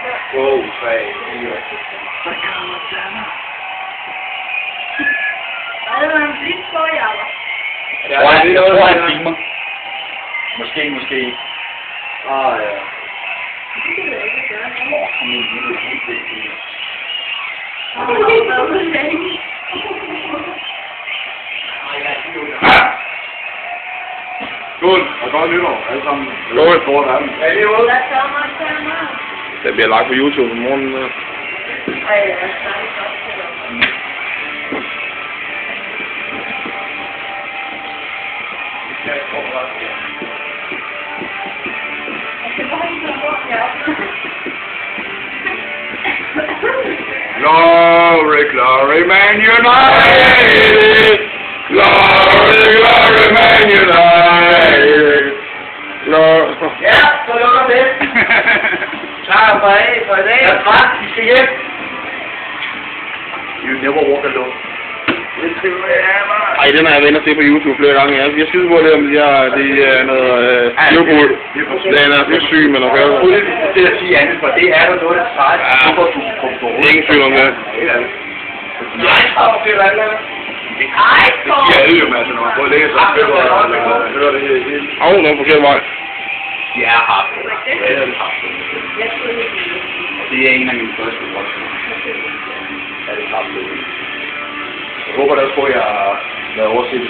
2, 3, 4. Så kommer Tanner. Ej, det var en blidt på, Jacob. Ja, det er noget, han der filmer. Måske ikke. Ah, ja. Det kan jeg ikke gøre. Kom ind, det er ikke det. Hvad er det længe? Skål, og godt nytår, alle sammen. Skål. Skål, alle. Ja, det er jo. Hvad kommer Tanner? Det bliver lagt på YouTube i morgen. Ej, jeg er stadig godt til det. Glory, glory, Man United! Glory, glory, Man United! Ja, så lukker det. Klar for i dag. Jeg er træt, vi skal hjem. You never walk alone. Ej, den har jeg været inde og se på YouTube flere gange. Jeg skyder på det, om det er noget Liverpool. Den er så syg med noget højre. Uden det at sige andet, for det er der noget, der træt. Ja. Ingen tvivl om det. Nej, stop det eller andet. Ej, Det siger alle jo, altså, når man prøver at lægge sig og spiller og hører det hele. Au, den er forkert vej. Ja, har det. Ja, det har det. jeg skulle ikke. Det er en af mine første voksne. Ja, det har det. Jeg håber da også på, at jeg lader oversætte